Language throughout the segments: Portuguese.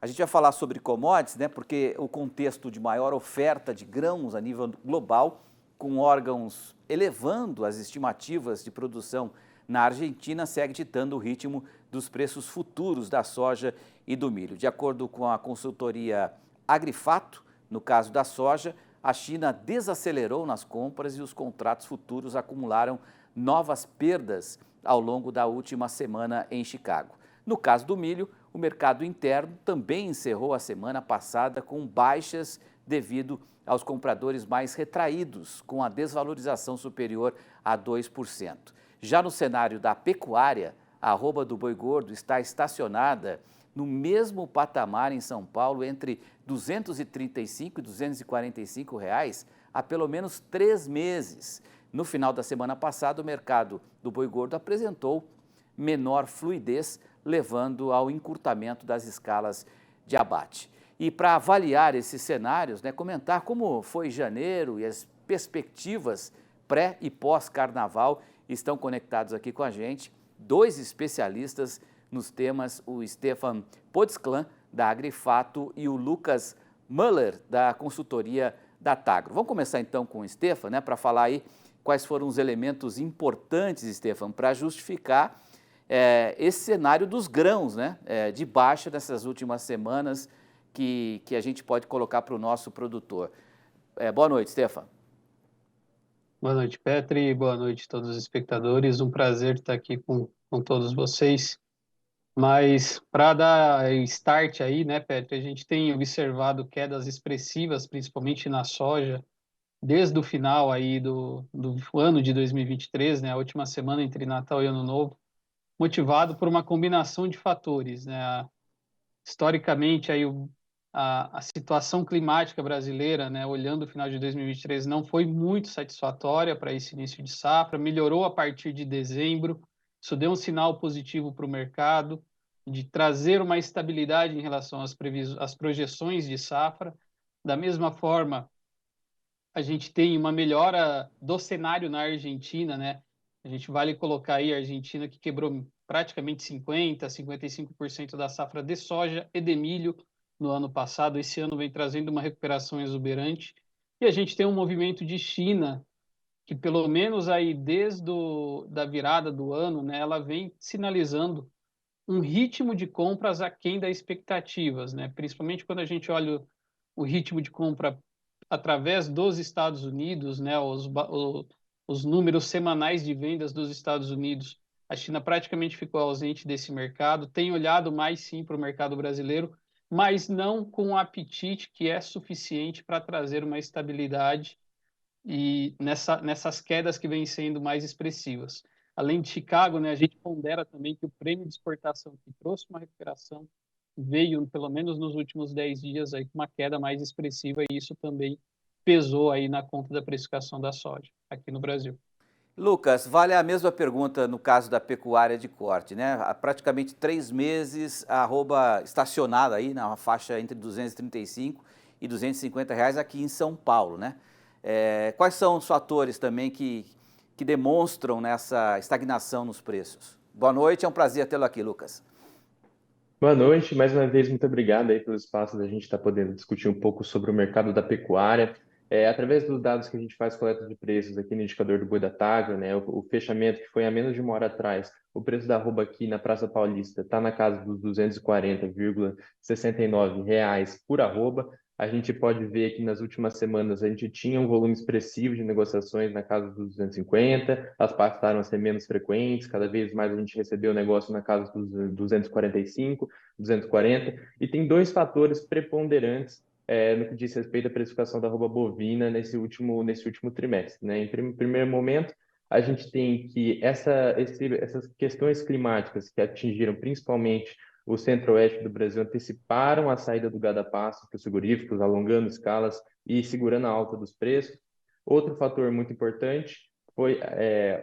A gente vai falar sobre commodities, né, porque o contexto de maior oferta de grãos a nível global, com órgãos elevando as estimativas de produção na Argentina, segue ditando o ritmo dos preços futuros da soja e do milho. De acordo com a consultoria Agrifato, no caso da soja, a China desacelerou nas compras e os contratos futuros acumularam novas perdas ao longo da última semana em Chicago. No caso do milho, o mercado interno também encerrou a semana passada com baixas devido aos compradores mais retraídos, com a desvalorização superior a 2%. Já no cenário da pecuária, a arroba do boi gordo está estacionada no mesmo patamar em São Paulo, entre R$ 235 e R$ 245 reais, há pelo menos 3 meses. No final da semana passada, o mercado do boi gordo apresentou menor fluidez, levando ao encurtamento das escalas de abate. E para avaliar esses cenários, comentar como foi janeiro e as perspectivas pré e pós-carnaval, estão conectados aqui com a gente 2 especialistas nos temas, o Stefan Podsclan, da Agrifato, e o Lucas Müller, da consultoria da Tagro. Vamos começar então com o Stefan, para falar aí quais foram os elementos importantes, Stefan, para justificar esse cenário dos grãos, de baixa nessas últimas semanas que a gente pode colocar para o nosso produtor. Boa noite, Stefan. Boa noite, Petri. Boa noite a todos os espectadores. Um prazer estar aqui com todos vocês. Mas para dar start aí, Petri, a gente tem observado quedas expressivas, principalmente na soja, desde o final aí do ano de 2023, a última semana entre Natal e Ano Novo, motivado por uma combinação de fatores, Historicamente, aí a situação climática brasileira, olhando o final de 2023, não foi muito satisfatória para esse início de safra, melhorou a partir de dezembro, isso deu um sinal positivo para o mercado, de trazer uma estabilidade em relação às projeções de safra. Da mesma forma, a gente tem uma melhora do cenário na Argentina, A gente vale colocar aí a Argentina, que quebrou praticamente 55% da safra de soja e de milho no ano passado. Esse ano vem trazendo uma recuperação exuberante. E a gente tem um movimento de China, que pelo menos aí desde da virada do ano, ela vem sinalizando um ritmo de compras aquém das expectativas, Principalmente quando a gente olha o ritmo de compra através dos Estados Unidos, os números semanais de vendas dos Estados Unidos. A China praticamente ficou ausente desse mercado, tem olhado mais sim para o mercado brasileiro, mas não com um apetite que é suficiente para trazer uma estabilidade e nessas quedas que vêm sendo mais expressivas. Além de Chicago, a gente pondera também que o prêmio de exportação que trouxe uma recuperação veio, pelo menos nos últimos 10 dias, aí, com uma queda mais expressiva, e isso também pesou aí na conta da precificação da soja aqui no Brasil. Lucas, vale a mesma pergunta no caso da pecuária de corte, Há praticamente 3 meses, a arroba estacionada aí na faixa entre 235 e 250 reais aqui em São Paulo, quais são os fatores também que demonstram nessa estagnação nos preços? Boa noite, é um prazer tê-lo aqui, Lucas. Boa noite, mais uma vez, muito obrigado aí pelo espaço da gente estar podendo discutir um pouco sobre o mercado da pecuária. Através dos dados que a gente faz coleta de preços aqui no indicador do Boi da Tagro, o fechamento que foi há menos de 1 hora atrás, o preço da arroba aqui na Praça Paulista está na casa dos R$ 240,69 por arroba. A gente pode ver que nas últimas semanas a gente tinha um volume expressivo de negociações na casa dos 250, elas passaram a ser menos frequentes, cada vez mais a gente recebeu negócio na casa dos 245, 240, e tem 2 fatores preponderantes no que diz respeito à precificação da arroba bovina nesse último trimestre. Em primeiro momento, a gente tem que essas questões climáticas que atingiram principalmente o centro-oeste do Brasil anteciparam a saída do gado a pasto para os frigoríficos, alongando escalas e segurando a alta dos preços. Outro fator muito importante foi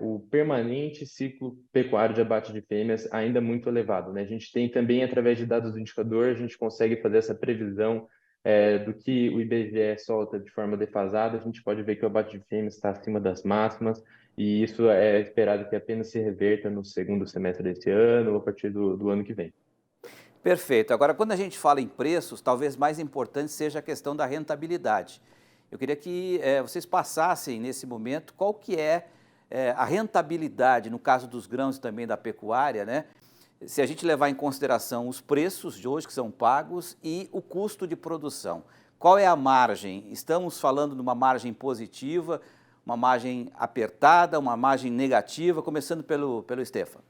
o permanente ciclo pecuário de abate de fêmeas ainda muito elevado. A gente tem também, através de dados do indicador, a gente consegue fazer essa previsão do que o IBGE solta de forma defasada. A gente pode ver que o abate de fêmeas está acima das máximas, e isso é esperado que apenas se reverta no segundo semestre desse ano ou a partir do ano que vem. Perfeito. Agora, quando a gente fala em preços, talvez mais importante seja a questão da rentabilidade. Eu queria que vocês passassem nesse momento qual que é, a rentabilidade, no caso dos grãos e também da pecuária, né? Se a gente levar em consideração os preços de hoje que são pagos e o custo de produção. Qual é a margem? Estamos falando de uma margem positiva, uma margem apertada, uma margem negativa, começando pelo Stefan.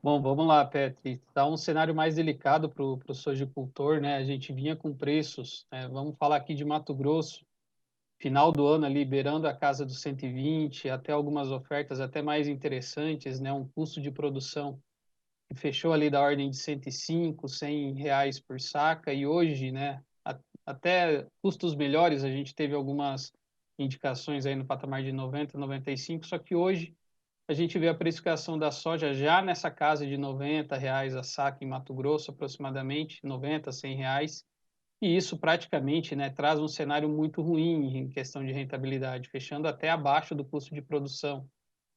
Bom, vamos lá, Petri. Está um cenário mais delicado para o sojicultor, né? A gente vinha com preços, vamos falar aqui de Mato Grosso, final do ano ali, beirando a casa dos 120, até algumas ofertas até mais interessantes, né? Um custo de produção que fechou ali da ordem de 105, R$ 100 por saca, e hoje, né, até custos melhores, a gente teve algumas indicações aí no patamar de 90, 95, só que hoje a gente vê a precificação da soja já nessa casa de R$ 90 a saca em Mato Grosso, aproximadamente, 90, R$ 100, e isso praticamente, né, traz um cenário muito ruim em questão de rentabilidade, fechando até abaixo do custo de produção,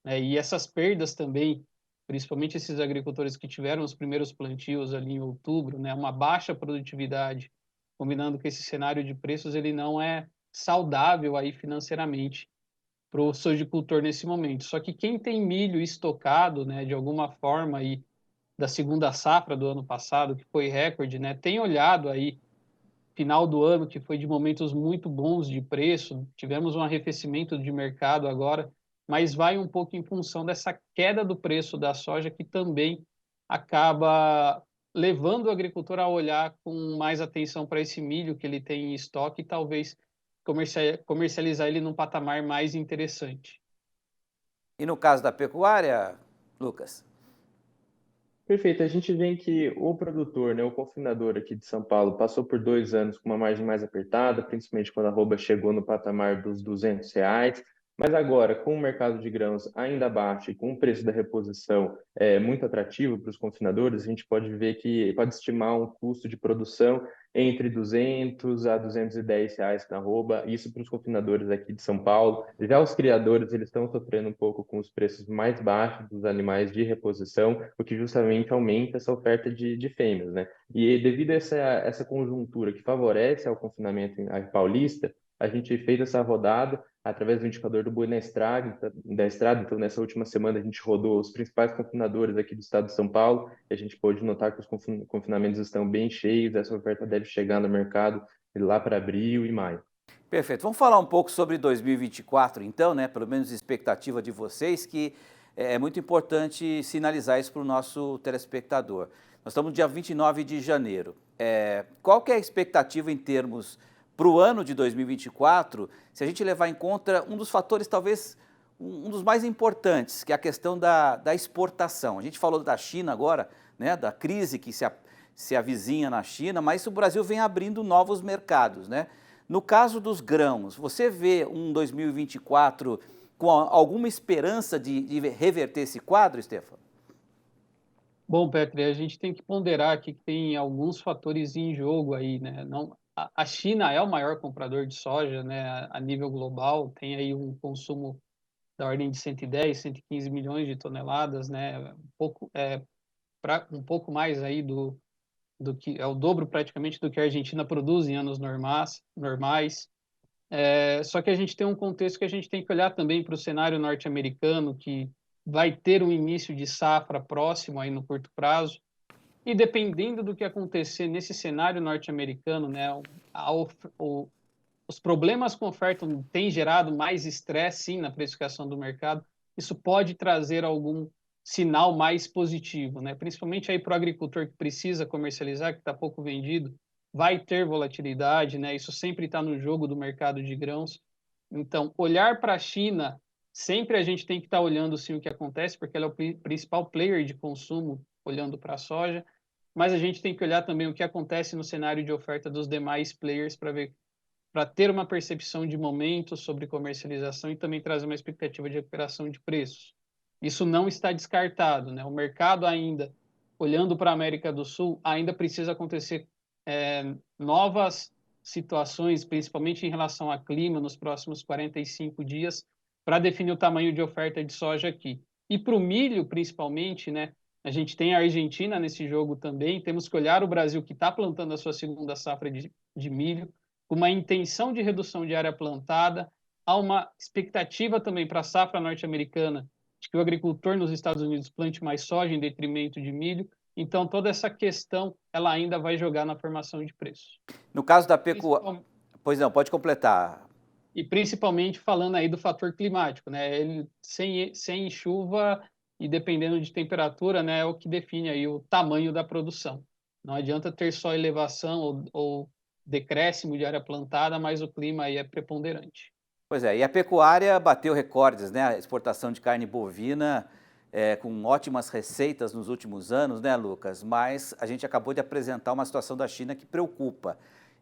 né? E essas perdas também, principalmente esses agricultores que tiveram os primeiros plantios ali em outubro, né, uma baixa produtividade, combinando com esse cenário de preços, ele não é saudável aí financeiramente para o sojicultor nesse momento. Só que quem tem milho estocado, né, de alguma forma aí da segunda safra do ano passado, que foi recorde, né, tem olhado aí final do ano, que foi de momentos muito bons de preço, tivemos um arrefecimento de mercado agora, mas vai um pouco em função dessa queda do preço da soja, que também acaba levando o agricultor a olhar com mais atenção para esse milho que ele tem em estoque e talvez comercializar ele num patamar mais interessante. E no caso da pecuária, Lucas? Perfeito. A gente vê que o produtor, né, o confinador aqui de São Paulo, passou por 2 anos com uma margem mais apertada, principalmente quando a arroba chegou no patamar dos R$ 200. Mas agora, com o mercado de grãos ainda baixo e com o preço da reposição muito atrativo para os confinadores, a gente pode ver que pode estimar um custo de produção entre R$ 200 a R$ 210 na arroba, isso para os confinadores aqui de São Paulo. Já os criadores, eles estão sofrendo um pouco com os preços mais baixos dos animais de reposição, o que justamente aumenta essa oferta de fêmeas, né? E devido a essa conjuntura que favorece ao confinamento paulista, a gente fez essa rodada através do indicador do boi na estrada, então nessa última semana a gente rodou os principais confinadores aqui do estado de São Paulo, e a gente pôde notar que os confinamentos estão bem cheios, essa oferta deve chegar no mercado lá para abril e maio. Perfeito. Vamos falar um pouco sobre 2024, então, né? Pelo menos expectativa de vocês, que é muito importante sinalizar isso para o nosso telespectador. Nós estamos no dia 29 de janeiro. Qual que é a expectativa em termos para o ano de 2024, se a gente levar em conta um dos fatores, talvez um dos mais importantes, que é a questão da exportação. A gente falou da China agora, né? Da crise que se avizinha na China, mas o Brasil vem abrindo novos mercados, né? No caso dos grãos, você vê um 2024 com alguma esperança de reverter esse quadro, Stefan? Bom, Petri, a gente tem que ponderar aqui que tem alguns fatores em jogo aí, né? Não, a China é o maior comprador de soja, né, a nível global, tem aí um consumo da ordem de 110, 115 milhões de toneladas, né? Um pouco mais aí do que é o dobro praticamente do que a Argentina produz em anos normais. Só que a gente tem um contexto que a gente tem que olhar também para o cenário norte-americano, que vai ter um início de safra próximo aí no curto prazo, e dependendo do que acontecer nesse cenário norte-americano, né, os problemas com oferta têm gerado mais estresse, sim, na precificação do mercado. Isso pode trazer algum sinal mais positivo, né? Principalmente aí para o agricultor que precisa comercializar, que está pouco vendido, vai ter volatilidade, né? Isso sempre está no jogo do mercado de grãos. Então, olhar para a China, sempre a gente tem que estar olhando sim o que acontece, porque ela é o principal player de consumo, olhando para a soja, mas a gente tem que olhar também o que acontece no cenário de oferta dos demais players para ter uma percepção de momento sobre comercialização e também trazer uma expectativa de recuperação de preços. Isso não está descartado, né? O mercado ainda, olhando para a América do Sul, ainda precisa acontecer novas situações, principalmente em relação a clima, nos próximos 45 dias, para definir o tamanho de oferta de soja aqui. E para o milho, principalmente, né? A gente tem a Argentina nesse jogo também, temos que olhar o Brasil, que está plantando a sua segunda safra de milho, com uma intenção de redução de área plantada, há uma expectativa também para a safra norte-americana, de que o agricultor nos Estados Unidos plante mais soja em detrimento de milho, então toda essa questão ela ainda vai jogar na formação de preços. No caso da pecuária... Pois não, pode completar. E principalmente falando aí do fator climático, né? Ele, sem chuva e dependendo de temperatura, né, é o que define aí o tamanho da produção. Não adianta ter só elevação ou decréscimo de área plantada, mas o clima aí é preponderante. Pois é, e a pecuária bateu recordes, né? A exportação de carne bovina com ótimas receitas nos últimos anos, né, Lucas? Mas a gente acabou de apresentar uma situação da China que preocupa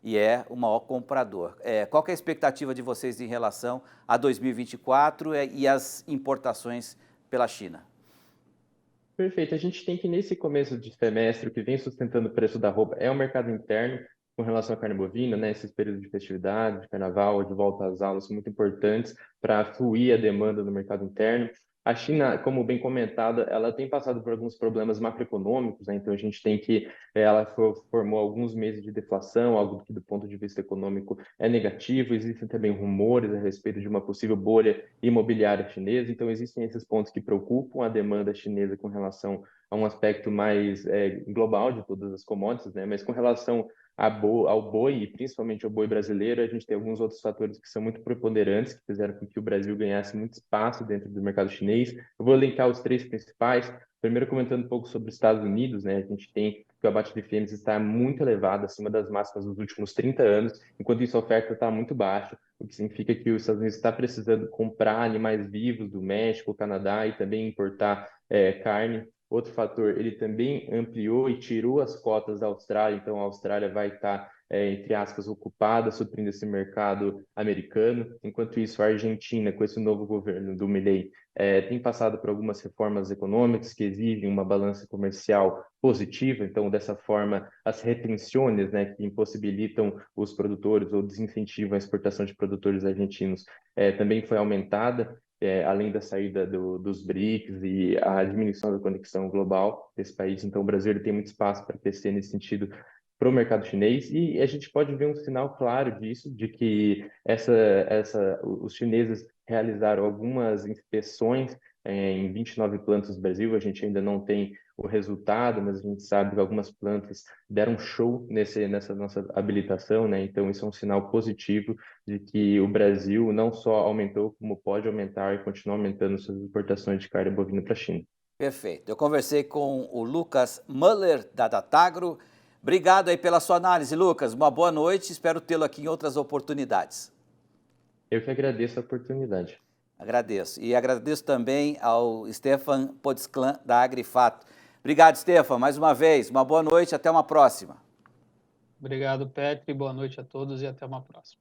e é o maior comprador. Qual que é a expectativa de vocês em relação a 2024 e as importações pela China? Perfeito. A gente tem que, nesse começo de semestre, o que vem sustentando o preço da roupa é o mercado interno, com relação à carne bovina, né? Esses períodos de festividade, de carnaval, de volta às aulas, são muito importantes para fluir a demanda no mercado interno. A China, como bem comentada, ela tem passado por alguns problemas macroeconômicos, né? Então a gente tem que, ela formou alguns meses de deflação, algo que do ponto de vista econômico é negativo. Existem também rumores a respeito de uma possível bolha imobiliária chinesa. Então existem esses pontos que preocupam a demanda chinesa com relação a um aspecto mais global de todas as commodities, né? Mas com relação ao boi, e principalmente ao boi brasileiro, a gente tem alguns outros fatores que são muito preponderantes, que fizeram com que o Brasil ganhasse muito espaço dentro do mercado chinês. Eu vou elencar os três principais. Primeiro, comentando um pouco sobre os Estados Unidos, né? A gente tem que o abate de fêmeas está muito elevado, acima das máximas dos últimos 30 anos, enquanto isso a oferta está muito baixa, o que significa que os Estados Unidos está precisando comprar animais vivos do México, Canadá e também importar carne. Outro fator, ele também ampliou e tirou as cotas da Austrália, então a Austrália vai estar, entre aspas, ocupada, suprindo esse mercado americano. Enquanto isso, a Argentina, com esse novo governo do Milei, tem passado por algumas reformas econômicas que exigem uma balança comercial positiva, então dessa forma as retenções, né, que impossibilitam os produtores ou desincentivam a exportação de produtores argentinos, também foi aumentada. Além da saída dos BRICS e a diminuição da conexão global desse país. Então, o Brasil ele tem muito espaço para crescer nesse sentido para o mercado chinês, e a gente pode ver um sinal claro disso, de que os chineses realizaram algumas inspeções em 29 plantas do Brasil. A gente ainda não tem o resultado, mas a gente sabe que algumas plantas deram show nessa nossa habilitação, né? Então, isso é um sinal positivo de que o Brasil não só aumentou, como pode aumentar e continuar aumentando suas exportações de carne bovina para a China. Perfeito. Eu conversei com o Lucas Müller, da Datagro. Obrigado aí pela sua análise, Lucas. Uma boa noite, espero tê-lo aqui em outras oportunidades. Eu que agradeço a oportunidade. Agradeço. E agradeço também ao Stefan Podsclan, da Agrifato. Obrigado, Stefan, mais uma vez. Uma boa noite, até uma próxima. Obrigado, Petri. Boa noite a todos e até uma próxima.